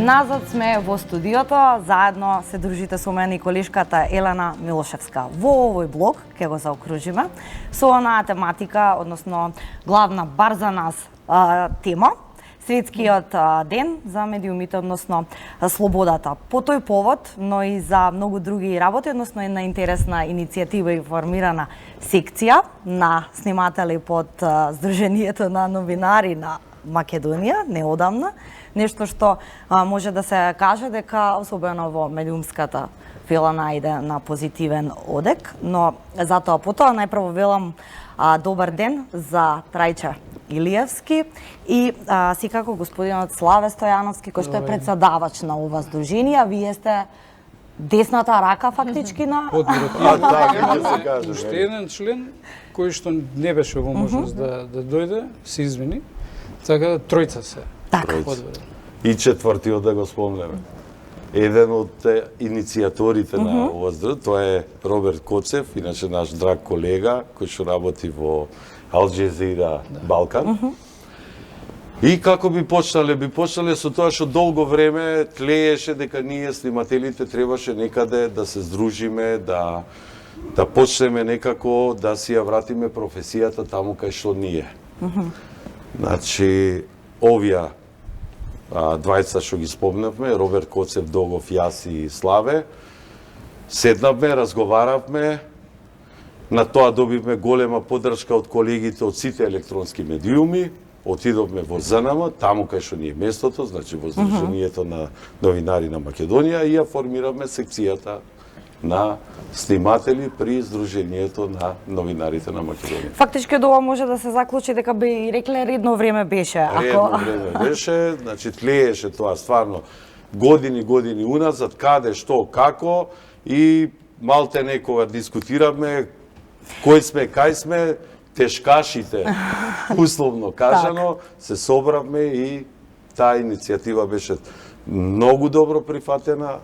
Назад сме во студиото, заедно се дружите со мене и колешката Елена Милошевска. Во овој блог ќе го заокружиме со онаа тематика, односно главна бар за нас тема, светскиот ден за медиумите, односно слободата. По тој повод, но и за многу други работи, односно една интересна иницијатива и формирана секција на сниматели под Сдруженијето на новинари на Македонија, неодамна, нешто што може да се каже дека особено во медиумската фела најде на позитивен одек, но затоа потоа најпрво велам добар ден за Трајче Илиевски и секако господинот Славе Стојановски, кој што е председавач на ова здружение. Вие сте десната рака фактички на уште еден член кој што не беше во можност да дојде, се извини. Така да тројца се. Така. И четвртиот да го спомнеме. Еден од иницијаторите на ова здружение, тоа е Роберт Коцев, иначе наш драг колега кој што работи во Ал Джезира Балкан. И како би почнале со тоа што долго време тлееше дека ние снимателите требаше некаде да се здружиме, да почнеме некако да си ја вратиме професијата таму кај што ние. Значи, овие двајца што ги спомнавме, Роберт Коцев, Догов, јас и Славе, седнавме, разговаравме, на тоа добивме голема поддршка од колегите од сите електронски медиуми, отидовме во ЗНМ, таму кај што ни е местото, значи во Сдруженијето на новинари на Македонија, и ја формиравме секцијата на сниматели при Сдруженијето на новинарите на Македонија. Фактички од ова може да се заклучи дека би рекле редно време беше. Редно време беше, значи тлееше тоа стварно години уназад, каде, што, како, и малте некога дискутиравме кој сме, кај сме, тешкашите, условно кажано, се собравме и таа иницијатива беше многу добро прифатена.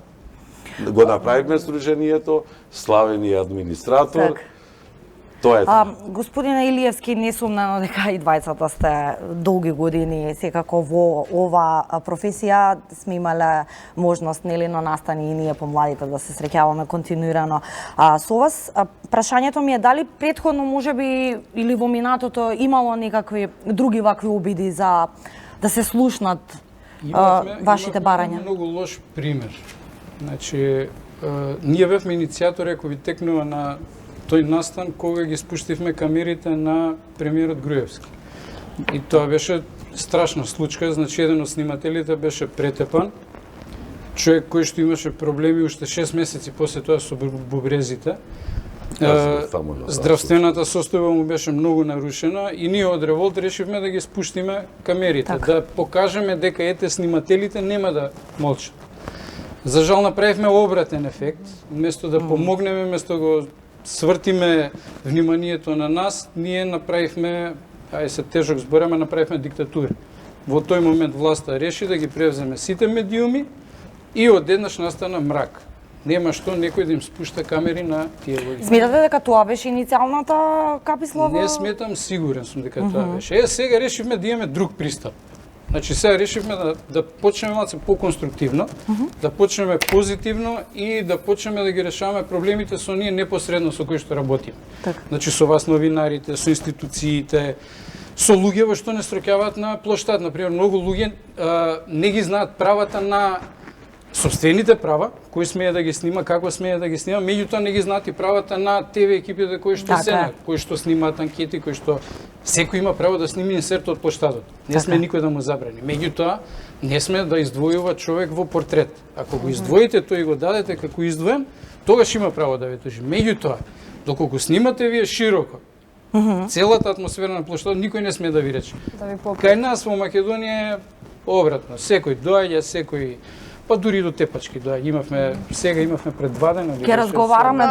Го направивме Сдруженијето, Славен и администратор. Тоа е тоа. Господине Илиевски, несумнено дека и двајцата сте долги години секако во ова професија. Сме имале можност, нели, на настани и ние помладите да се среќаваме континуирано со вас. Прашањето ми е дали претходно можеби или во минатото имало некакви други вакви обиди за да се слушнат вашите барања? Имаме многу лош пример. Значи, ние бевме иницијатори, ако ви текнува на тој настан, кога ги спуштивме камерите на премиерот Груевски. И тоа беше страшна случка, значи еден од снимателите беше претепан, човек кој што имаше проблеми уште 6 месеци после тоа со бубрезите. Здравствената состојба му беше многу нарушена и ние од револт решивме да ги спуштиме камерите, да покажеме дека ете снимателите нема да молчат. За жал направивме обратен ефект, вместо да помогнеме, вместо го свртиме вниманието на нас, ние направивме, се тежок збораме, направивме диктатура. Во тој момент власта реши да ги превземе сите медиуми и одеднаш настана мрак. Нема што некој да им спушта камери на тие луѓе. Сметате дека тоа беше иницијалната капислава? Не сметам, сигурен сум дека тоа беше. Сега решивме да имаме друг пристап. Значи сега решивме да почнеме малце по-конструктивно, да почнеме позитивно и да почнеме да ги решаваме проблемите со ние непосредно со кои што работиме. Значи со вас новинарите, со институциите, со луѓе во што не строкјаваат на плоштад. Например, многу луѓе не ги знаат правата на собствените права, кој смее да ги снима, како смее да ги снима, меѓутоа не ги знаат и правата на ТВ екипите кои што се, кои што снимаат анкети, кои што секој има право да сними инсерт од плоштадот. Не сме никој да му забрани. Меѓутоа, не сме да издвојува човек во портрет. Ако го издвоите тој и го дадете како издвоен, тогаш има право да ве тужи. Меѓутоа, доколку снимате вие широко, целата атмосфера на плоштадот, никој не сме да ви рече. Кај нас во Македонија е обратно. Секој доаѓа, секој па дури до тепачки доаѓа. Сега имавме пред 2 дена. Ќе разговараме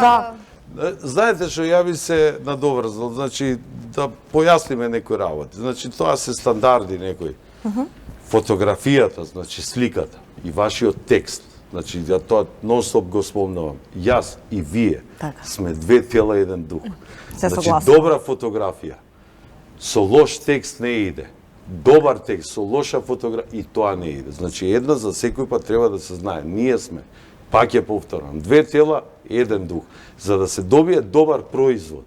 Знаете што, ја би се надоврзал, значи да појасниме некои работи. Значи тоа се стандарди некои. Фотографијата, значи сликата и вашиот текст, значи ја тоа нон-стоп го спомнувам. Јас и вие сме две тела еден дух. Значи добра фотографија со лош текст не иде. добар текст со лоша фотографија и тоа не иде. Значи една за секој пат треба да се знае. Ние сме, пак ја повторам, две тела, еден дух. За да се добие добар производ,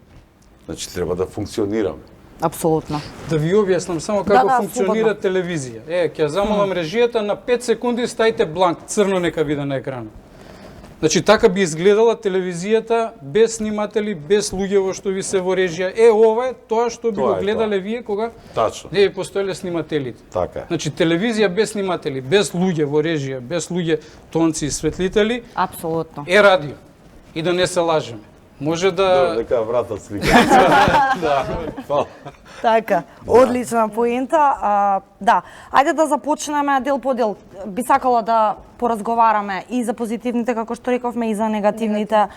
значи треба да функционираме. Апсолутно. Да ви објаснам само како Да, функционира слободно. телевизија. Ќе замолам режијата на 5 секунди ставите бланк, црно нека биде на екранот. Значи така би изгледала телевизијата без сниматели, без луѓе во што ви се во режија. Ова е тоа што би Тоа го е гледале тоа. вие кога Тачно. не би постоеле снимателите. Така е. Значи телевизија без сниматели, без луѓе во режија, без луѓе тонци и светлители Апсолутно. е радио. И да не се лажеме. Може да Нека врата слика. Да. Фала. Така, одлична поента. Да, ајде да започнеме дел по дел. Би сакала да поразговараме и за позитивните, како што рековме, и за негативните.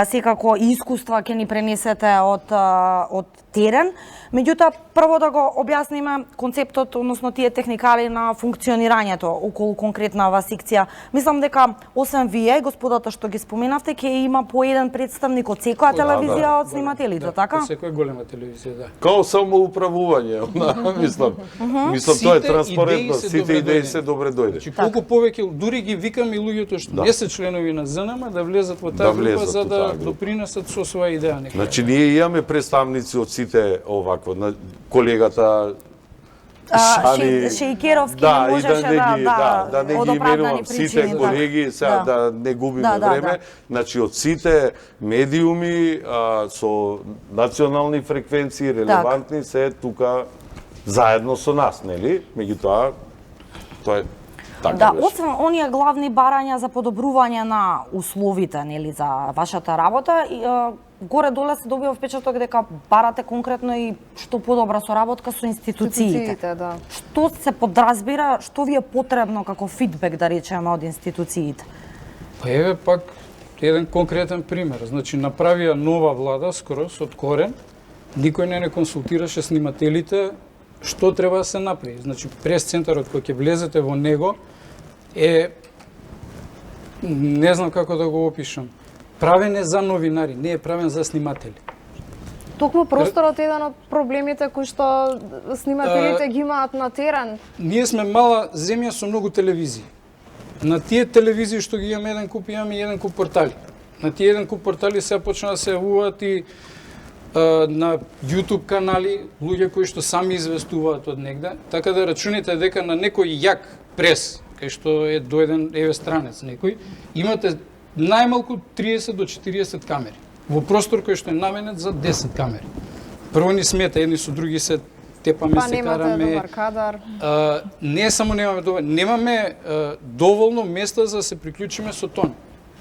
Секако и искуства ќе ни пренесете од терен. Меѓутоа, прво да го објасниме концептот, односно тие техникали на функционирањето околу конкретнава секција. Мислам дека освен вие, господата што ги споменавте, ќе има по еден представник од секоја телевизија од снимателите, така? Од секоја голема телевизија, да. Као самоуправување, мислам. Мислам тоа е Сите транспарентно, идеи се сите добре идеи дојдени. се добре дојде. Значи, колку повеќе, дури ги викаме и луѓето што не се членови на ЗНМ да влезат во таа група влезат за во таа да група. допринесат со своја идеја некоја. Значи ние имаме представници од сите овакво, колегата Шејкеровски да, не и да можеше не ги од именувам оправдани сите причини, така. колеги, сега да не губиме време. Значи од сите медиуми со национални фреквенции, релевантни се тука заедно со нас, нели? Меѓутоа тоа е така Да, беше. освен оние главни барања за подобрување на условите, нели, за вашата работа, горе-доле се добива впечаток дека барате конкретно и што подобра соработка со институциите. Да. Што се подразбира, што ви е потребно како фидбек, да речеме, од институциите? Па еве пак еден конкретен пример. Значи направија нова влада скорос од корен, никој не консултираше снимателите што треба да се направи. Значи прес-центарот кој ќе влезете во него е, не знам како да го опишам, правен е за новинари, не е правен за сниматели. Токму просторот е еден од проблемите кои што снимателите ги имаат на терен. Ние сме мала земја со многу телевизии. На тие телевизии што ги имаме еден куп портали. На тие еден куп портали сега почна да се јавуваат и на YouTube канали, луѓе кои што сами известуваат од негде, така да рачуните дека на некој јак прес, кај што е дојден еве странец некој, имате најмалку 30 до 40 камери во простор кој што е наменет за 10 камери. Прво ни смета, едни со други се тепаме, Па се немате караме. добар кадар. Не само немаме добар, немаме доволно места за да се приклучиме со тон.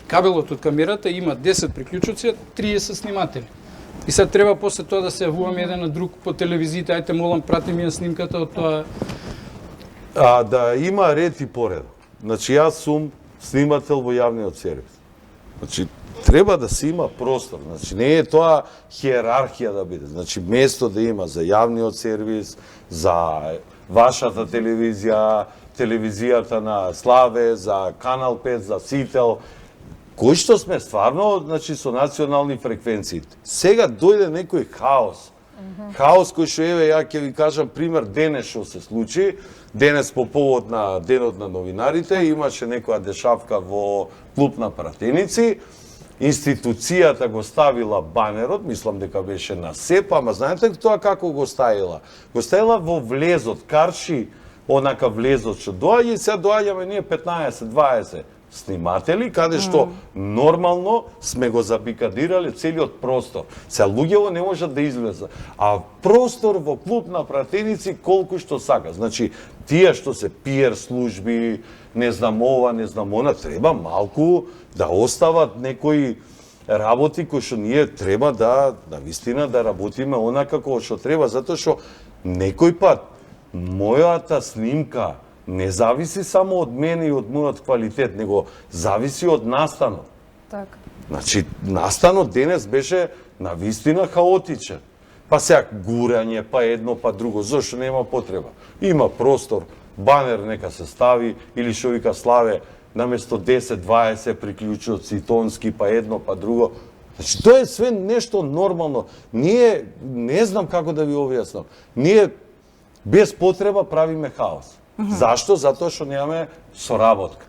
Кабелот од камерата има 10 приклучоци, 30 сниматели. И сега треба после тоа да се јавуваме еден на друг по телевизиите, ајте молам прати ми ја снимката од тоа. Да има ред и поредок. Значи јас сум снимател во јавниот сервис. Значи треба да се има простор. Значи не е тоа хиерархија да биде. Значи место да има за јавниот сервис, за вашата телевизија, телевизијата на Славе, за Канал 5, за Сител, кои што сме стварно, значи, со национални фреквенции. Сега дојде некој хаос. Хаос кој што, еве, ја ќе ви кажам пример, денес што се случи. Денес по повод на Денот на новинарите имаше некоја дешавка во клуб на пратеници. Институцијата го ставила банерот, мислам дека беше на СЕП, ама знаете тоа како го ставила? Го ставила во влезот, карши онака влезот што доаѓа и сега доаѓаме ние 15-20 сниматели, каде што нормално сме го забикадирале целиот простор. Сега луѓето не можат да излезат. А простор во клуб на пратеници колку што сака. Значи, тие што се PR служби, не знам ова, не знам она, треба малку да остават некои работи кои што ние треба да навистина да работиме онака како што треба, затоа што некој пат мојата снимка не зависи само од мене и од мојот квалитет, него зависи од настанот. Така. Значи, настанот денес беше навистина хаотичен. Па сега гурање, па едно, па друго, зошто нема потреба? Има простор, банер нека се стави, или што вика Славе, наместо 10-20 приклучоци тонски, па едно, па друго. Значи, тоа е све нешто нормално. Ние, не знам како да ви објаснам, ние без потреба правиме хаос. Зашто? Затоа што немаме соработка.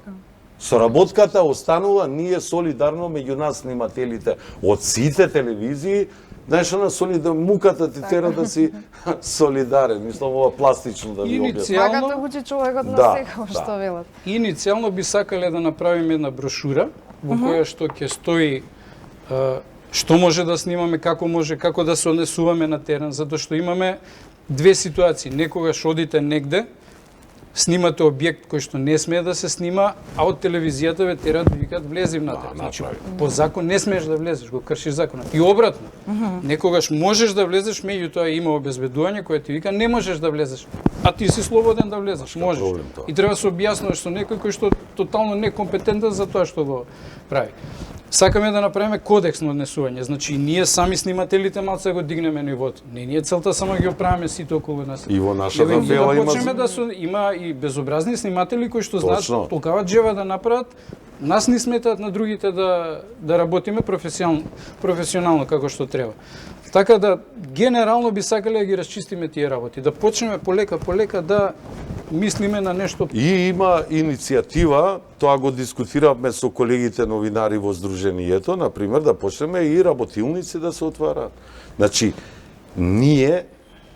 Соработката останува ние солидарно меѓу нас снимателите од сите телевизии. Знаеш, на муката ти тера да си солидарен. Мислам, ова пластично да ви објаснам. Магата учи човекот на Да, сега, што велат. Иницијално би сакале да направиме една брошура во која што ќе стои што може да снимаме, како да се однесуваме на терен, затоа што имаме две ситуации. Некогаш одите негде, снимате објект кој што не смее да се снима, а од телевизијата ве терат да викат влези внатре. Значи, по закон не смееш да влезеш, го кршиш законот. И обратно. Некогаш можеш да влезеш, меѓутоа има обезбедување кое ти вика не можеш да влезеш, а ти си слободен да влезеш, можеш. И треба да се објаснуваш со некој кој што тотално некомпетентен за тоа што го прави. Сакаме да направиме кодекс на однесување, значи ние сами снимателите малце го дигнеме нивото. Не ни е целта само ги оправиме сите околу нас. И во нашата да вела почнеме има и безобразни сниматели кои што знаат толкава джева да направат, нас не сметаат на другите да работиме професионално како што треба. Така да генерално би сакале да ги расчистиме тие работи, да почнеме полека да мислиме на нешто. И има иницијатива, тоа го дискутиравме со колегите новинари во Сдруженијето, например, да почнеме и работилници да се отвараат. Значи, ние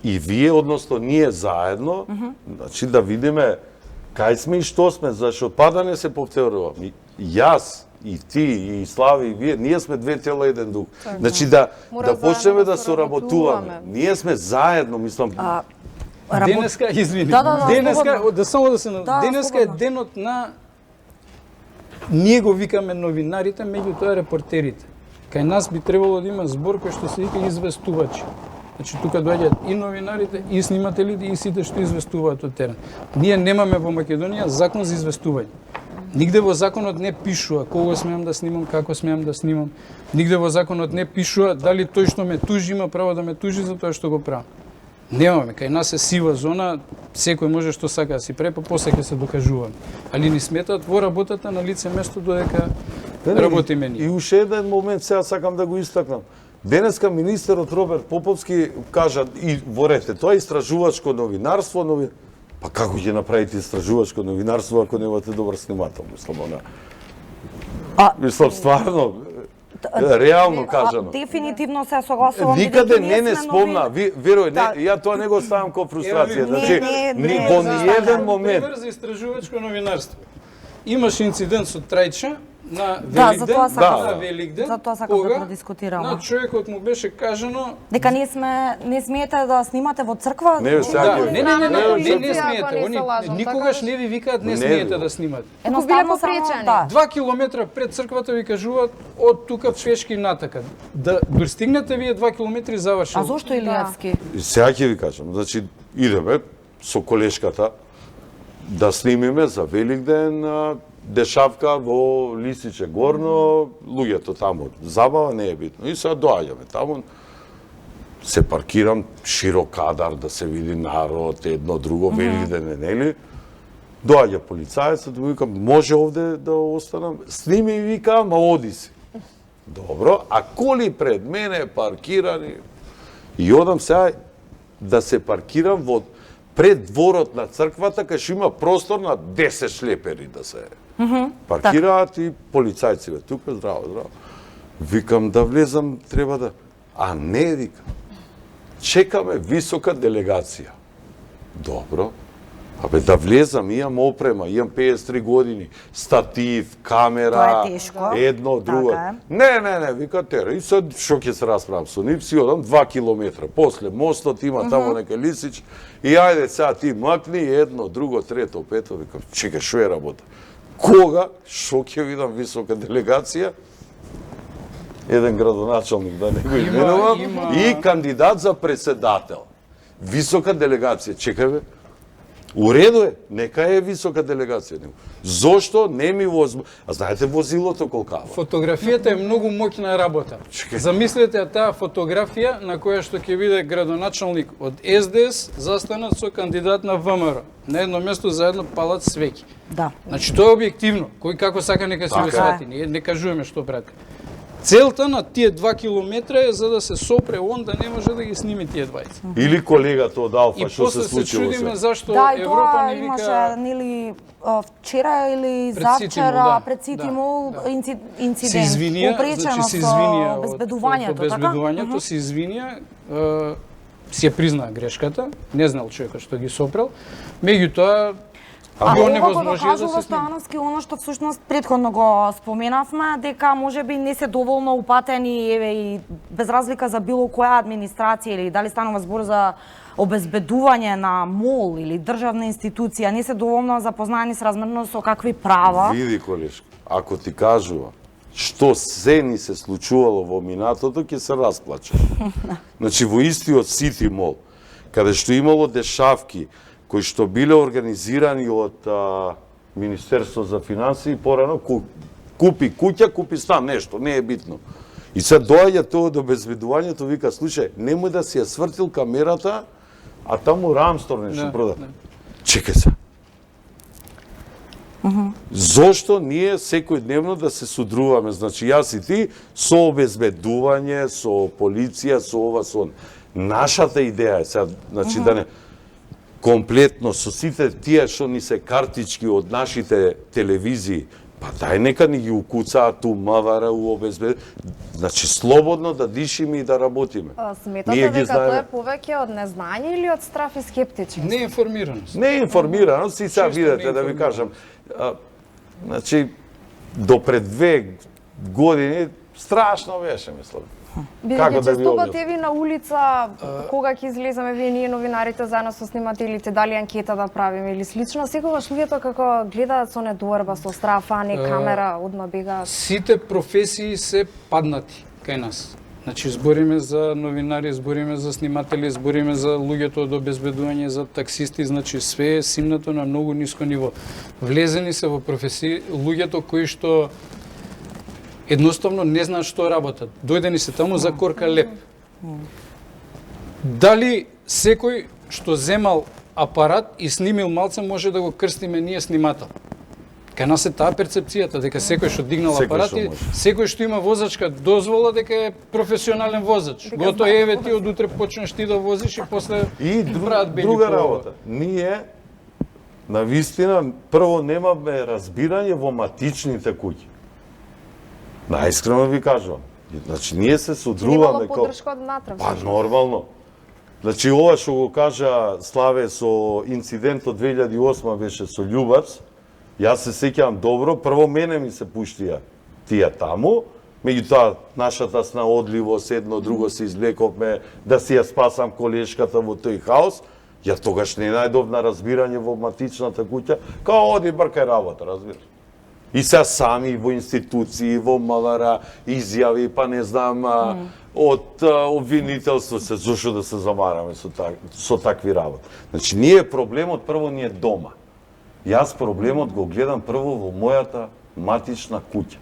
и вие, односно ние заедно, значи да видиме кај сме и што сме, зашто падане се повторува. Јас и ти, и Слави, и вие, ние сме две тела, еден дух. Значи да почнеме да соработуваме. Ние сме заедно, мислам. Денеска, извини. Денеска е денот на ние го викаме новинарите, меѓутоа репортерите. Кај нас би требало да има збор кој што се вика известувачи. Значи тука доаѓаат и новинарите, и снимателите, и сите што известуваат од терен. Ние немаме во Македонија закон за известување. Нигде во законот не пишува кого смеам да снимам, како смеам да снимам. Нигде во законот не пишува дали тој што ме тужи има право да ме тужи за тоа што го правам. Немаме, кај нас е сива зона, секој може што сака да си препа, после ќе се докажуваме. Али ни сметаат во работата на лице место додека работиме ние. И уште еден момент сега сакам да го истакнам. Денеска министерот Роберт Поповски кажа и во рете, тоа е истражувачко новинарство, па како ќе направите истражувачко новинарство ако немате добар снимател, мислам, мислам стварно, реално кажано. Дефинитивно се согласувам. Никаде не спомна, верој, ја тоа не го ставам како фрустрација. Значи, во ниеден момент. Пример за истражувачко новинарство. Имаш инцидент со Трајча на Великден, затоа сакам да продискутираме. На човекот му беше кажано дека не смеете да снимате во црква. Не смеете. Никогаш не ви викаат не смеете да снимате. Едноставно само 2 километра пред црквата ви кажуваат од тука пешки натака. Да достигнете вие 2 километри завршил. А зошто Илиевски? Сега ќе ви кажам, значи идеме со колешката да снимиме за Великден дешавка во Лисиче Горно, луѓето таму забава не е битно. И сега доаѓаме таму, се паркирам, широк кадар да се види народ, едно друго, Великден е, нели? Доаѓа полицајецот, викам, може овде да останам? Сними и викам, а оди си. Добро, а коли пред мене паркирани? И одам сега да се паркирам во пред дворот на црквата, кај што има простор на 10 шлепери да се паркираат и полицајци тука, здраво. Викам да влезам, треба да... А не, викам. Чекаме висока делегација. Добро. Абе, да влезам, имам опрема, имам 53 години, статив, камера, тоа е тешко. Едно, друго. Не, вика тера. И sad што ќе се расправам со нив, си одам 2 километра. После мостот има тамо нека Лисич и ајде сега ти макни, едно, друго, трето, пето, викам, чекај, што е работа? Кога, што ќе видам висока делегација? Еден градоначалник, да не го именувам, и кандидат за председател. Висока делегација, чекај бе. У реду е, нека е висока делегација. Зошто не ми возможно? А знаете возилото колкава? Фотографијата е многу моќна работа. Замислете таа фотографија на која што ќе биде градоначалник од СДС застанат со кандидат на ВМРО. На едно место заедно палат свеќи. Да. Значи тоа е објективно. Кој како сака нека си го свати. Ние не кажуваме што прати. Целта на тие 2 километра е за да се сопре он да не може да ги сними тие двајца. Или колегата од Алфа, И што се после се случило чудиме се? зашто Да, и Европа тоа ни имаше, вика нели, вчера или Пред Сити завчера Мол, да, пред Сити да, Мол да. инцидент, се извинија, попречено значи се со извинија обезбедувањето, од обезбедувањето, се извинија, си ја признаа грешката, не знал човекот што ги сопрел, меѓутоа А било ова го невозможно да докажува се сними. Стојановски оно што всушност претходно го споменавме, дека можеби не се доволно упатени, еве и без разлика за било која администрација или дали станува збор за обезбедување на мол или државна институција, не се доволно запознаени с размерно со какви права. Види, колешка, ако ти кажува што се ни се случувало во минатото, ќе се расплачеш. Значи, во истиот Сити Мол, каде што имало дешавки, кои што биле организирани од Министерство за финансии, порано купи куќа, купи стан, нешто, не е битно. И се доаѓа тоа до обезбедувањето, вика, слушај, немој да си ја свртил камерата, а таму Рамстор нешто прода. Чекај се. Зошто ние секојдневно да се судруваме, значи јас и ти, со обезбедување, со полиција, со ова, со он. Нашата идеја е сега, значи да не комплетно со сите тие што ни се картички од нашите телевизии, па дај нека ни ги укуцаат ту МВР у обезбед, значи слободно да дишиме и да работиме. Сметате дека тоа е повеќе од незнање или од страф и скептичност? Не е информираност. Не е информираност и сега Често видете не да ви информираност. кажам, значи до пред 2 години страшно беше, мислам. Бидејќи да ви честопат објаснам? еви на улица, кога ќе излеземе вие ние новинарите заедно со снимателите, дали анкета да правиме или слично, секогаш луѓето како гледаат со недоверба, со страф, а не камера, одма бегаат. Сите професии се паднати кај нас. Значи, збориме за новинари, збориме за сниматели, збориме за луѓето од обезбедување, за таксисти, значи све е симнато на многу ниско ниво. Влезени се во професии луѓето кои што едноставно не знаат што работат. Дојдени се таму за корка леп. Дали секој што земал апарат и снимил малце може да го крстиме ние снимател? Кај нас е таа перцепцијата дека секој што дигнал Секој апарат што и може. секој што има возачка дозвола дека е професионален возач. Гото еве ти од утре почнеш ти да возиш и после И прават бели друга по- работа. Ние на вистина прво немаме разбирање во матичните куќи. Најискрено ви кажувам. Значи ние се Немало судруваме поддршка од натаму. Па нормално. Значи ова што го кажа Славе со инцидентот 2008 беше со Љубац, јас се сеќавам добро, прво мене ми се пуштија тие таму, меѓутоа нашата снаодливост, едно друго се извлековме да си ја спасам колешката во тој хаос, ја тогаш не најдов на разбирање во матичната куќа, као оди бркај работа, разбираш. И се сами во институции, во МВР, изјави, па не знам, од обвинителство се, зошто да се замараме со такви работи. Значи, ние проблемот прво ни е дома. Јас проблемот го гледам прво во мојата матична куќа.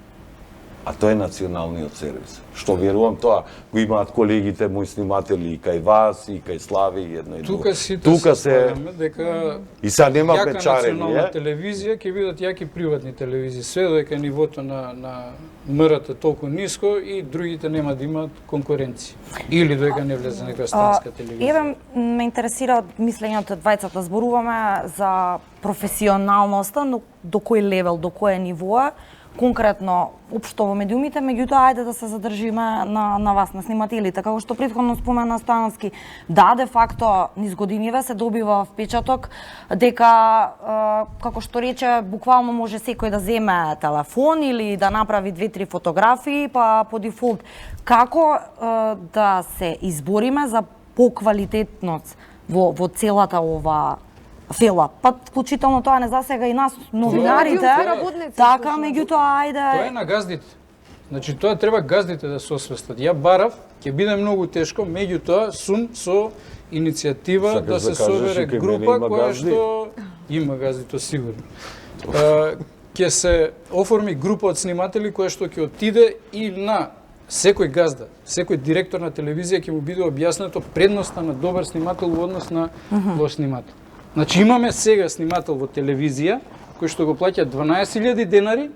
А тоа е националниот сервис. Што верувам тоа го имаат колегите мои сниматели и кај вас, и кај Слави, и едно и друго. Тука се дека И сега нема јака печарење, национална телевизија ќе бидат јаки приватни телевизии. Све додека нивото на МРТ толку ниско и другите нема да имаат конкуренција. Или додека не влезе некоја странска телевизија. Еве ме интересира од мислењето од двајцата. Зборуваме за професионалноста, но до кој левел, до кое ниво е, конкретно општо во медиумите, меѓутоа ајде да се задржиме на вас, на снимателите. Како што претходно спомена Стојановски, да, де факто низ годиниве се добива впечаток дека, како што рече, буквално може секој да земе телефон или да направи 2-3 фотографии, па по дефолт. Како да се избориме за поквалитетност во целата ова фела? Па вклучително тоа не засега и нас, новинарите. работници, Така, всушност. меѓутоа, ајде... Тоа е на газдите. Значи тоа треба газдите да се освестат. Ја барав, ќе биде многу тешко, меѓутоа сум со иницијатива Сакаш да се да кажеш собере и кај мене група има која газди? што има газди, тоа сигурно. Ќе се оформи група од сниматели која што ќе отиде и на секој газда, секој директор на телевизија ќе му биде објаснето предноста на добар снимател во однос на лош снимател. Значи имаме сега снимател во телевизија кој што го плаќа 12.000 денари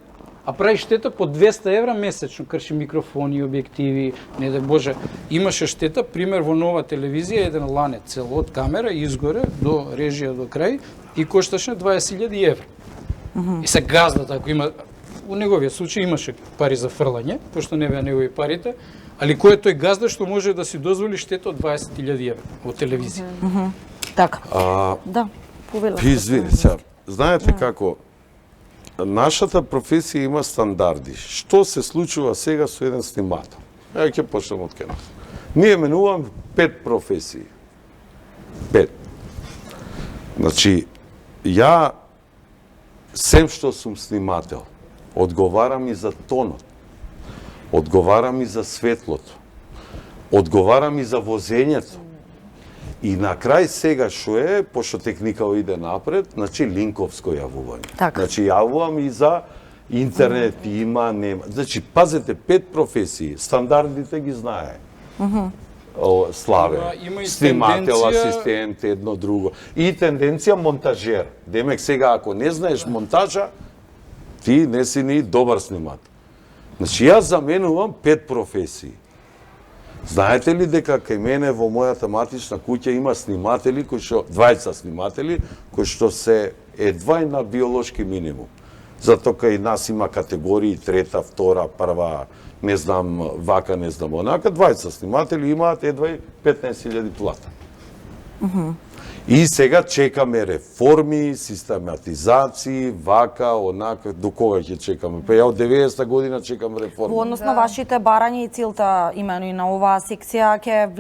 а прави штета по 200 евра месечно, крши микрофони, објективи, не дај Боже. Имаше штета, пример во Нова телевизија, еден ланец цел од камера изгоре до режија до крај и кошташе 20.000 евра. И се газдата, ако има, у неговиот случај имаше пари за фрлање, пошто не беа негови парите, али кој е тој газда што може да си дозволи штета од 20.000 евра во телевизија? Така. Да, повела. Извини, сега, знаете како, нашата професија има стандарди. Што се случува сега со еден снимател? Ја ќе почнем од кај нас. Ние менуваме 5 професии. 5. Значи, ја сем што сум снимател, одговарам и за тонот, одговарам и за светлото, одговарам и за возењето. И на крај сега што е, пошто техникава иде напред, значи линковско јавување. Така. Значи јавувам и за интернет, има, нема. Значи, пазете, 5 професии, стандардите ги знае. Славе, Има и снимател, тенденција- асистент, едно друго. И тенденција монтажер. Демек сега, ако не знаеш монтажа, ти не си ни добар снимател. Значи, јас заменувам 5 професии. Знаете ли дека кај мене во мојата матична куќа има сниматели, кои што, двајца сниматели, кои што се едва и на биолошки минимум. Затоа кај нас има категории, трета, втора, прва, не знам, вака, не знам, онака, двајца сниматели имаат едва и 15.000 плата. И сега чекаме реформи, систематизации, вака, онака, до кога ќе чекаме? Па ја од 90-та година чекам реформи. Во однос на вашите барања и целта имено и на оваа секција ќе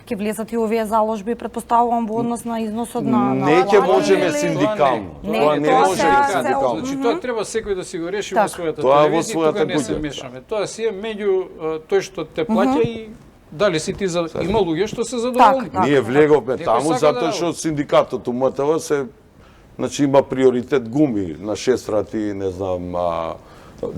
влезат и овие заложби, претпоставувам во однос на износот на Не ќе плати можеме или- синдикално. Не, Тоа не тоа може се- синдикално. Значи тоа треба секој да си го реши Така. во својата Тоа во телевизија, својата тука не се куќа. мешаме. Тоа си е меѓу тој што те плаќа и дали си ти за... Има луѓе што се задоволни. Така. Ние влеговме Некој таму сака затоа да што синдикатот УМТВ се значи има приоритет гуми на 6 рати, не знам,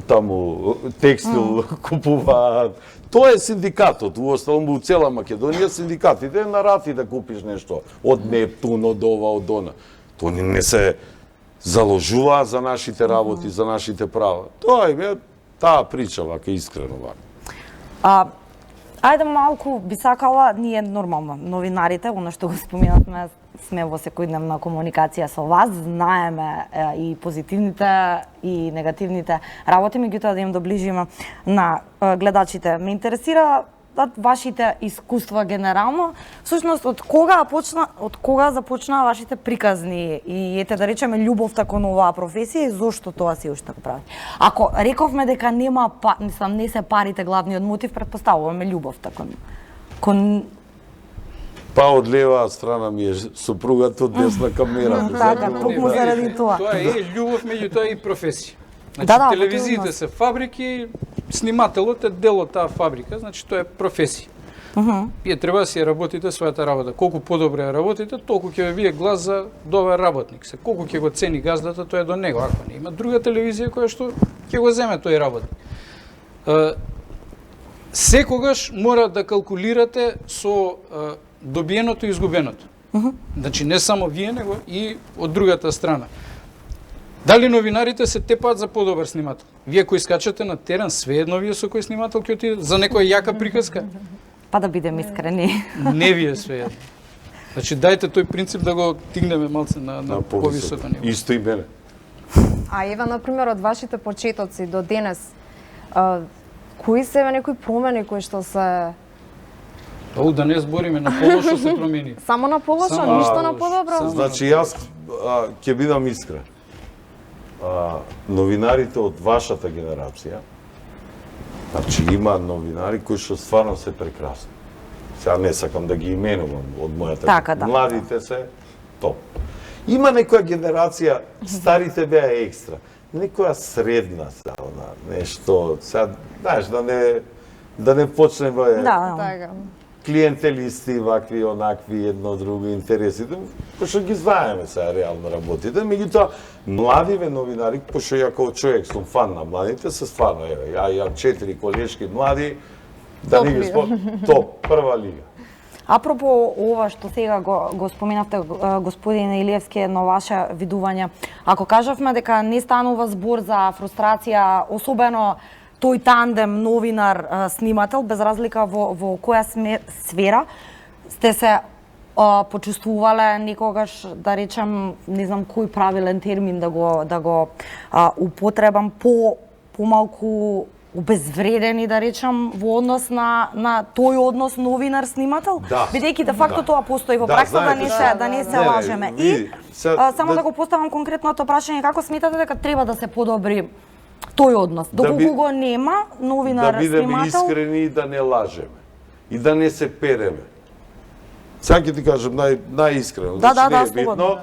таму текстил купуваат. Тоа е синдикатот, уосталом во цела Македонија синдикатите на рати да купиш нешто од Нептун, од ова, од она. Тоа не се заложуваа за нашите работи, за нашите права. Тоа е таа прича вака искрено вака. Ајде малку би сакала, ние нормално, новинарите, оно што го споменавме, сме во секојдневна комуникација со вас, знаеме и позитивните и негативните работи, меѓутоа да им доближиме на гледачите. Ме интересира вашите искуства генерално, всушност од кога започнаа вашите приказни и ете да речеме љубовта кон оваа професија и зошто тоа се уште го прави. Ако рековме дека не се парите главниот мотив, претпоставуваме љубовта кон Па од лева страна ми е супругата, од десна камера. Така, токму заради тоа. Тоа е љубов, меѓутоа и професија. Значи, Да, телевизиите апсолутно. се фабрики, снимателот е дел од таа фабрика, значи тоа е професија. Вие треба да си ја работите својата работа. Колку подобро ја работите, толку ќе ве вие глас за добар работник. Се колку ќе го цени газдата, тоа е до него. Ако не има друга телевизија која што ќе го земе тој работник. Секогаш мора да калкулирате со добиеното и изгубеното. Значи не само вие, него и од другата страна. Дали новинарите се тепаат за подобар снимател? Вие кои скачате на терен, свеедно вие со кој снимател ќе отидете за некоја јака приказка? Па да бидем искрени. Не вие свеедно. Значи дајте тој принцип да го тигнеме малце на повисоко ниво. Исто и мене. А еве, например, од вашите почетоци до денес, кои се некои промени кои што се... Да не збориме, на полошо се промени. Само на полошо, Само- ништо на подобро? Само- Значи јас ќе бидам искрен. Новинарите од вашата генерација, значи има новинари кои што стварно се прекрасни. Сега не сакам да ги именувам од мојата. Така, да. Младите се топ. Има некоја генерација, старите беа екстра. Некоја средна се, нешто, сега, знаеш, да не почнеме Да, Така. клиентелисти, вакви, онакви, едно друго интересите, пошто ги знаеме сега реално работите, меѓутоа младиве новинари, пошто ја како човек сум фан на младите, се стварно, ја имам 4 колешки млади, да не ги Топ спомнам, топ, прва лига. Апропо ова што сега го споменавте, господин Илиевски, на ваше видување, ако кажавме дека не станува збор за фрустрација, особено тој тандем новинар-снимател, без разлика во која сфера, сте се почувствувале некогаш, да речем, не знам кој правилен термин да го употребам, помалку обезвредени, да речем, во однос на тој однос новинар-снимател? Да. Бидејќи де факто тоа постои во пракса, да не се лажеме. И само да го поставам конкретното прашање, како сметате дека треба да се подобри тој однос? Доколку го нема новинар-снимател? Да бидеме искрени и да не лажеме. И да не се переме. Сега ќе ти кажам најискрено. Да, не е битно,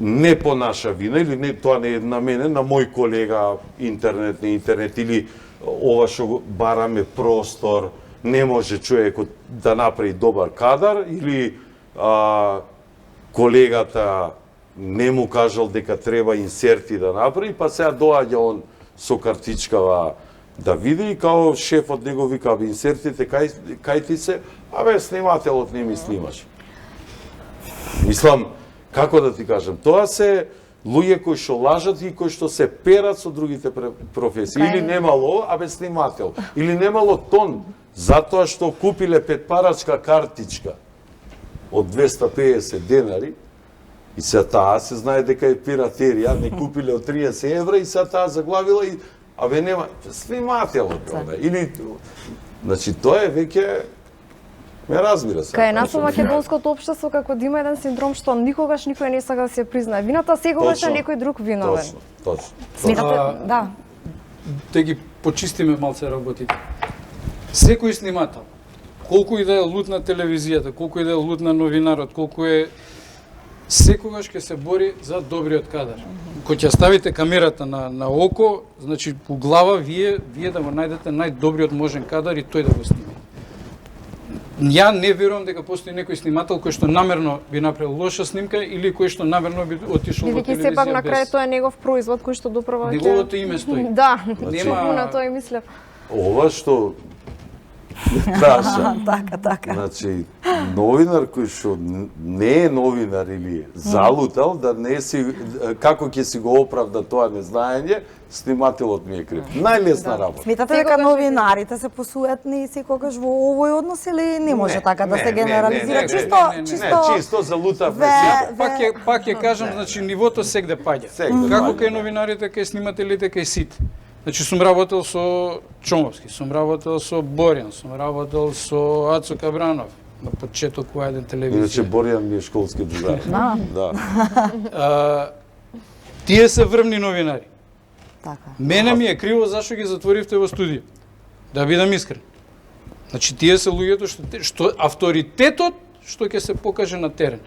не по наша вина, или не, тоа не е на мене, на мој колега интернет, не интернет, или ова што бараме простор, не може човекот да направи добар кадар, или колегата не му кажал дека треба инсерти да направи, па сега доаѓа он со картичкава да види и као шефот него вика, инсертите кај ти се, снимателот не ми снимаш. Мислам, како да ти кажам, тоа се луѓе кои што лажат и кои што се перат со другите професии. Или немало, снимател. Или немало тон, затоа што купиле петпарачка картичка од 250 денари, и се таа се знае дека е пиратерија, не купиле од 30 евра и се таа заглавила и нема снимателот. Или, значи, тоа е веќе ме разбира се. Кај нас во македонското општество како да има еден синдром што никогаш никој не сака да се признае вината, секогаш е некој друг виновен. Точно. Сметате, да. Да ги почистиме малце работите. Секој снимател, колку и да е луд на телевизијата, колку и да е луд на новинарот, колку е, секогаш ќе се бори за добриот кадар. Кога ќе ставите камерата на око, значи по глава вие да го најдете најдобриот можен кадар и тој да го снима. Ја не верувам дека постои некој снимател кој што намерно би направил лоша снимка или кој што намерно би отишол во телевизија без. Сепак на крај тоа е негов производ кој што доправа. Неговото име стои. Да, нема на тоа и мислев. Ова што праша. Така. Значи, новинар кој што не е новинар или залутал, да не си, како ќе си го оправда тоа незнаење, снимателот ми е крив. Најлесна работа. Сметате дека новинарите се посуетни секогаш во овој однос или не може така да се генерализира? Чисто залутавме се. Пак ќе кажам, значи нивото сегде паѓа. Како кај новинарите, кај снимателите, кај сите. Значи сум работел со Чомовски, сум работел со Борјан, сум работел со Ацо Кабранов на почеток во еден телевизија. Иначе Борјан ми е школски другар. Да. Тие се врвни новинари. Така. Мене ми е криво зашто ги затворивте во студио. Да бидам искрен. Значи тие се луѓето што авторитетот што ќе се покаже на терен.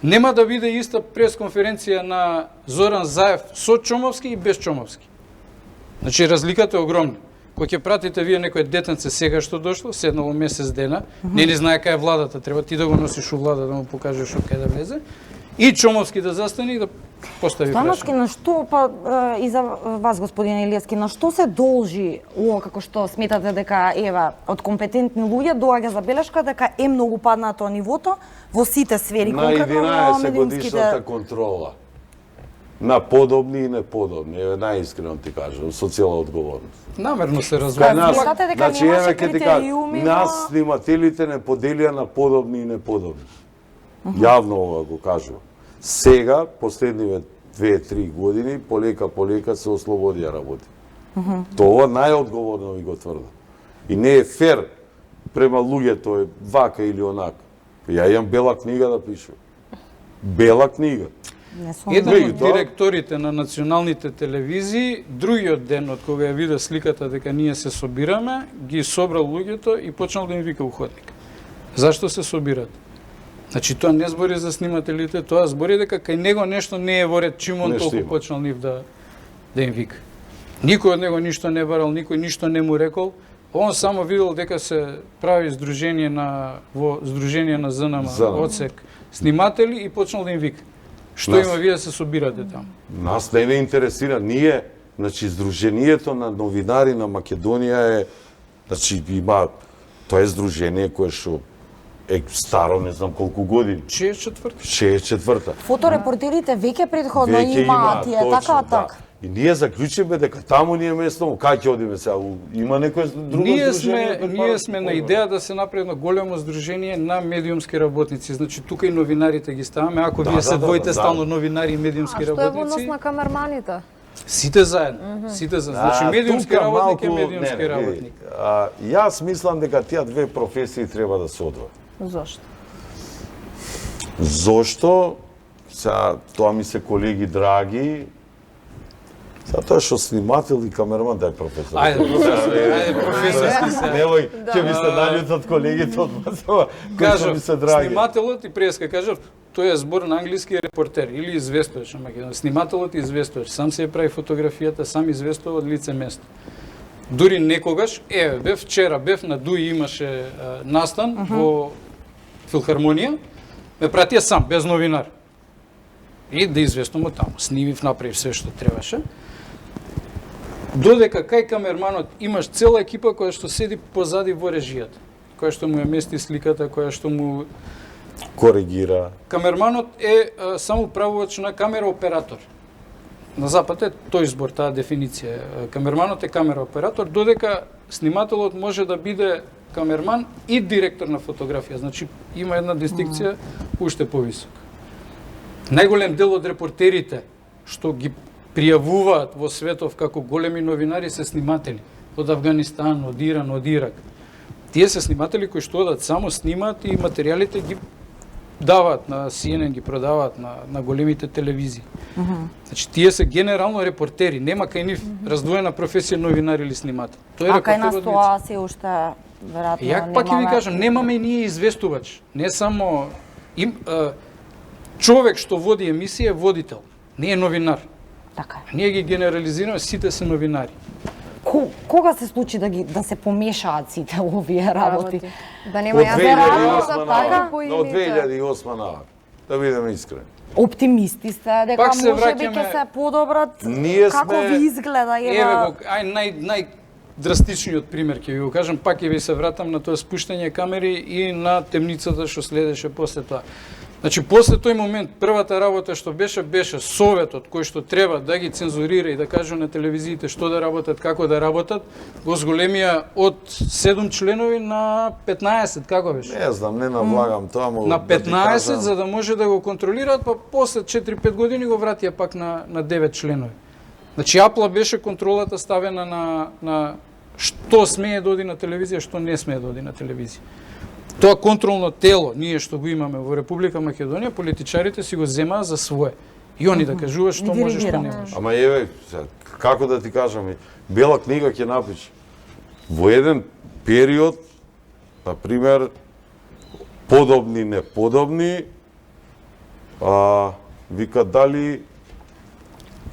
Нема да биде иста пресконференција на Зоран Заев со Чомовски и без Чомовски. Значи разликата е огромна. Кога ќе пратите вие некој детенце сега што дошло, седнало месец дена, не знае кај е владата, треба ти да го носиш у влада да му покажеш кај да влезе, и Чомовски да застане и да постави Становски, на што, и за вас, господин Илиевски, на што се должи ова како што сметате дека, од компетентни луѓе доаѓа забелешка дека е многу паднато нивото во сите сфери, конкретно на 11 годишната контрола. На подобни и неподобни, најискрено ти кажам, со цела одговорност. Намерно се разбира. Значи, ќе ти кажам, нас снимателите не поделија на подобни и неподобни. Јавно ова го кажува. Сега, последниве 2-3 години, полека се ослободија работи. Тоа најодговорно ви го тврдам. И не е фер према луѓето, вака или онака. Ја имам бела книга да пишам. Бела книга. Еден од директорите на националните телевизии, другиот ден од кога ја виде сликата дека ние се собираме, ги собрал луѓето и почнал да им вика у ходник. Зашто се собират? Значи тоа не збори за снимателите, тоа збори дека кај него нешто не е во ред, чим он толку почнал нив да им вика. Никој од него ништо не барал, никој ништо не му рекол. Он само видел дека се прави здружение на ЗНМ, одсек сниматели и почнал да им вика. Што има вие се собирате таму? Нас не интересира, ние, значи Сдруженијето на новинари на Македонија е, значи има, тоа е здружение кое што старо не знам колку години. 64. 64-та. Фоторепортерите веќе предходно Веќе имаат тие точно, така да. така. И ние заклучиме дека таму ни е место, кај ќе одиме сега? Има некој друго здружение? Ние сме на идеја да се направи едно големо здружение на медиумски работници. Значи тука и новинарите ги ставаме, ако вие се двоите стално новинари и медиумски А што е во однос работници. на камерманите? Сите заедно. Сите заедно. Значи медиумски тука работник е малку- медиумски не, види, работник. Јас мислам дека тие две професии треба да се одвојат. Зошто? Зошто? Сега, тоа ми се колеги драги. Сега тоа што снимател и камераман, дај професор. Ајде, професорски се. Невој, ќе ми се наљутат колегите од вас, кои што Кажав, ми се драги. снимателот и преска кажав, тој е збор на англиски репортер или известувач на Македонија. Снимателот и известувач, сам се ја прави фотографијата, сам известува од лице место. Дури некогаш, бев вчера, бев на Дуи, имаше настан во филхармонија, ме пратија сам, без новинар. И да известувам од таму. Снимив, направив све што требаше. Додека кај камерманот имаш цела екипа која што седи позади во режијата, која што му ја мести сликата, која што му... Коригира. Камерманот е само правувач на камера оператор. На запад е тој збор, таа дефиниција. Камерманот е камера оператор, додека снимателот може да биде камерман и директор на фотографија. Значи има една дистинкција уште повисока. Најголем дел од репортерите што ги пријавуваат во светов како големи новинари се сниматели од Авганистан, од Иран, од Ирак. Тие се сниматели кои што одат само снимаат и материјалите ги даваат на CNN, ги продаваат на големите телевизии. Значи тие се генерално репортери, нема кај нив раздвоена професија новинар или снимател. Тој е А кај нас репортер од тоа се уште веројатно Ја пак ќе ви кажам, немаме и ние известувач. Не само човек што води емисија е водител, не е новинар. Така е. Ние ги генерализираме, сите се новинари. Кога се случи да се помешаат сите овие работи? Да нема Од јасна работа 2008 така навак. по Од илите. 2008 навак. Да бидеме искрени. Оптимисти сте дека Пак се можеби враќаме- ќе се подобрат? Ние Како сме- ви изгледа? Еве го, најдрастичниот пример ќе ви го кажам, пак ќе ви се вратам на тоа спуштање камери и на темницата што следеше после тоа. Значи, после тој момент, првата работа што беше советот кој што треба да ги цензурира и да каже на телевизиите што да работат, како да работат, го зголемија од 7 членови на 15, како беше? Не знам, не навлагам тоа, но На да ти 15 кажам, за да може да го контролираат, па после 4-5 години го вратија пак на 9 членови. Значи апла беше контролата ставена на што смее да оди на телевизија, што не смее да оди на телевизија. Тоа контролно тело, ние што го имаме во Република Македонија, политичарите си го земаа за свое. И они да кажуваат што може, што не може. Ама еве, сега, како да ти кажам, бела книга ќе напише. Во еден период, на пример, подобни, неподобни, вика дали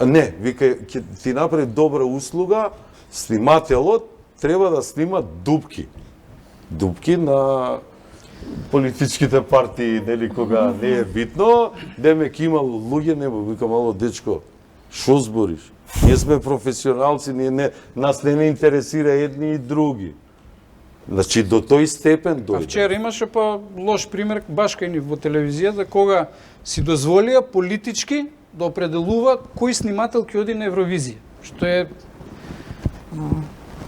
не, вика ќе ти направи добра услуга, снимателот треба да снима дупки. Дупки на политичките партии, нели, кога не е битно, демек имало луѓе, небо, вика мало дечко, шо збориш? Ние сме професионалци, нас не интересира едни и други. Значи, до тој степен А дојде. вчера имаше па лош пример баш кај ни во телевизијата кога си дозволија политички да определуваат кој снимател ќе оди на Евровизија, што е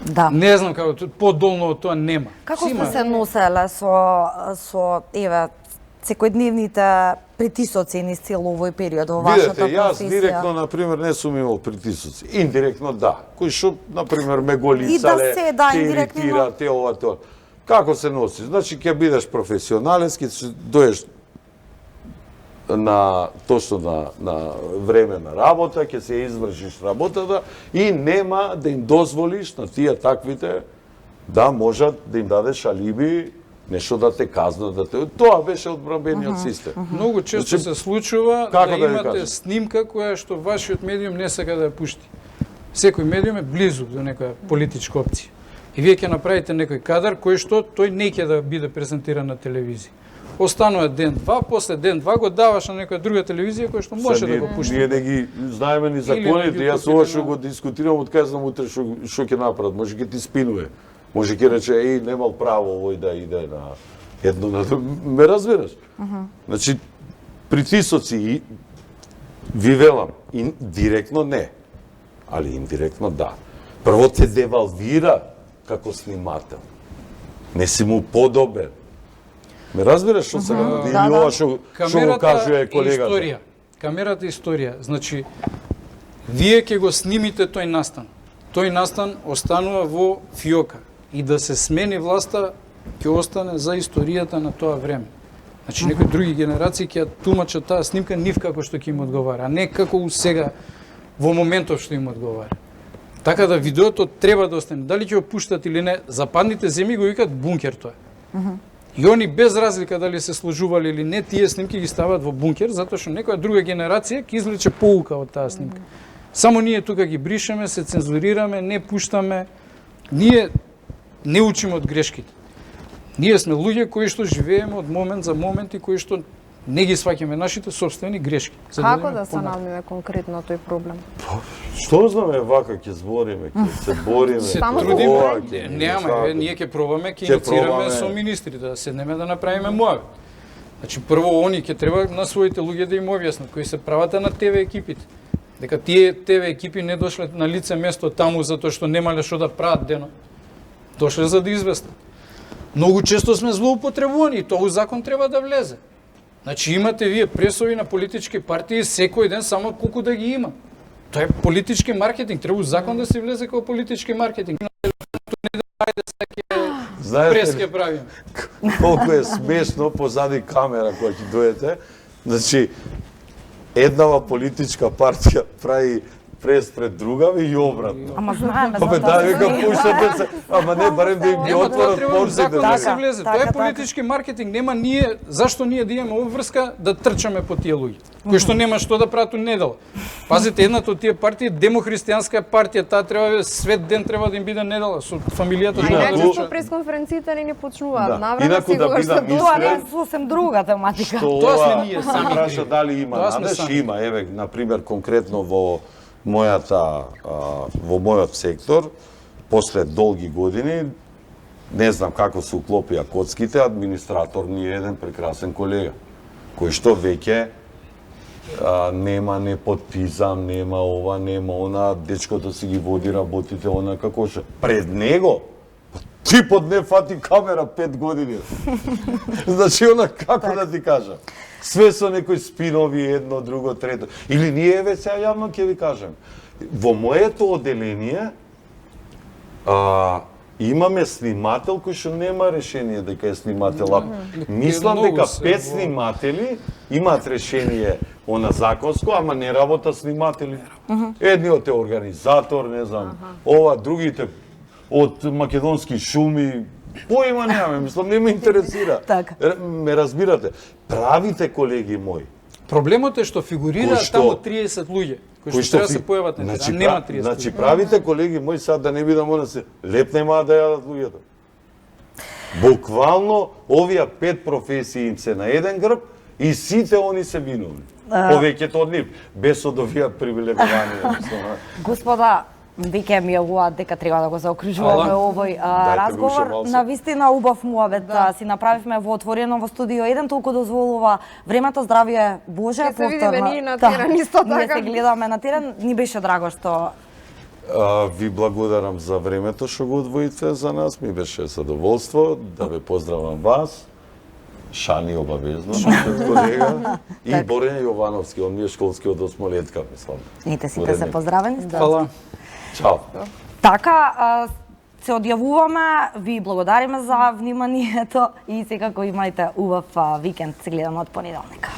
Да. не знам како подолно од тоа нема. Како Си сте има. се носеле со еве секојдневните притисоци низ цел овој период во вашата Видете, јас професија? директно, например, не сум имал притисоци. Индиректно, да. Кои што, например, ме И голицале, да се, да, те индиректно, иритира, те ова, тоа. Како се носи? Значи, ќе бидеш професионалец, ќе доеш на точно на време на работа, ќе се извршиш работата и нема да им дозволиш на тие таквите да можат да им дадеш алиби, нешто да те казнат, да те... Тоа беше одбранбениот систем. Многу често Значи, се случува како да да ви имате кажам? снимка која што вашиот медиум не сака да ја пушти. Секој медиум е близу до некоја политичка опција. И вие ќе направите некој кадар кој што тој не ќе да биде презентиран на телевизија. Останува ден-два, после ден-два го даваш на некоја друга телевизија која што може да го пушти. Ние не ги знаеме ни законите, Или на јас ова YouTube што или го дискутирам, откај знам утре што ќе направат, може ќе ти спинуе. Може ќе рече, немал право овој да иде едно на друго. Ме разбираш? Значи, притисоци и ви велам, директно не, али индиректно да. Прво те девалвира како снимател. Не си му подобен. Ме разбираш што се или ова што го кажува колегата? Историја. Камерата е историја. Значи, вие ќе го снимите тој настан. Тој настан останува во фиока. И да се смени власта, ќе остане за историјата на тоа време. Значи, некои други генерации ќе тумачат таа снимка нив како што ќе им одговара, а не како сега, во моментов што им одговара. Така да видеото треба да остане. Дали ќе го пуштат или не, западните земји го викат бункер тоа. И они без разлика дали се сложували или не, тие снимки ги стават во бункер, затоа што некоја друга генерација ќе извлече поука од таа снимка. Само ние тука ги бришеме, се цензурираме, не пуштаме. Ние не учиме од грешките. Ние сме луѓе кои што живееме од момент за момент и кои што не ги сваќаме нашите собствени грешки. Како да се најдеме конкретно тој проблем? Што знаме, вака ќе збориме, ќе се бориме. Се Само трудиме, немаме, ние ќе пробаме, ќе инициираме со министри да седнеме да направиме муавет. Значи прво они ќе треба на своите луѓе да им објаснат кои се правата на ТВ екипите. Дека тие ТВ екипи не дошле на лице место таму затоа што немале што да прават денот. Дошле за да известат. Многу често сме злоупотребувани и тој закон треба да влезе. Значи имате вие пресови на политички партии секој ден само колку да ги има. Тоа е политички маркетинг, треба закон да се влезе како политички маркетинг. Прес ќе правиме. Колку е смешно позади камера која ќе дојдете. Значи, еднава политичка партија прави прес пред другава и обратно. Ама знаеме Абе, за да, тоа. века пуштате се, ама не, барем да им ги Нема тоа отворат треба порците. закон да се влезе. Тоа е така. политички маркетинг. Нема ние, зашто ние да имаме обврска да трчаме по тие луѓе, кои што нема што да прават недела. Пазите, едната од тие партии демохристијанска партија, таа треба свет ден треба да им биде недела со фамилијата А треба да иначе со рече. пресконференциите не ни почнуваат. Да. Навреме Инаку да сигурно бидам што Тоа искрен, е сосем друга тематика. Што Тоа сме ова ние сами праша криви. дали има Тоа сме надеж, сами. има, еве, например, конкретно во мојот сектор, после долги години, не знам како се уклопија коцките, администратор ни е еден прекрасен колега, кој што веќе нема непотпизам, нема ова, нема она, дечкото си ги води работите, она како што. Пред него, типот не фати камера 5 години. Значи, она како да ти кажам, све со некои спинови, едно, друго, трето. Или ние, еве, сега јавно ќе ви кажем, во моето одделение имаме снимател кој што нема решение дека е снимател. Мислам Многу дека се 5 во- сниматели имаат решение она законско, ама не работат сниматели. Едниот е организатор, не знам, ова, другите од македонски шуми, поима немаме, мислам, не ме интересира. Така. Ме разбирате? Правите, колеги мои, Проблемот е што фигурираат Кои што- таму 30 луѓе, кои што треба да се појават на терен, а нема 30 Значи, луѓе. правите, колеги мои, сад да не бидам она се, леп нема да јадат луѓето. Буквално, овие 5 професии им се на еден грб и сите они се виновни. Повеќето од нив, без од овие привилегувања. Господа, веќе ми јавуваат дека треба да го заокружуваме Ала. овој Дајте го разговор. уште малце. На вистина убав муавет си направивме во отворено во студио 1, толку дозволува времето, здравје Боже. Ќе се видиме повторно. ние на терен исто Ние така. се гледаме на терен, ни беше драго што Ви благодарам за времето што го одвоите за нас, ми беше задоволство да ве поздравам вас, Шани обавезно, колега, и Борене Јовановски, он ми е школски од осмолетка, мислам. ните сите Борене. се поздравени. Фала. Чао. Така, се одјавуваме, ви благодариме за вниманието и секако имајте убав викенд, се гледаме од понеделника.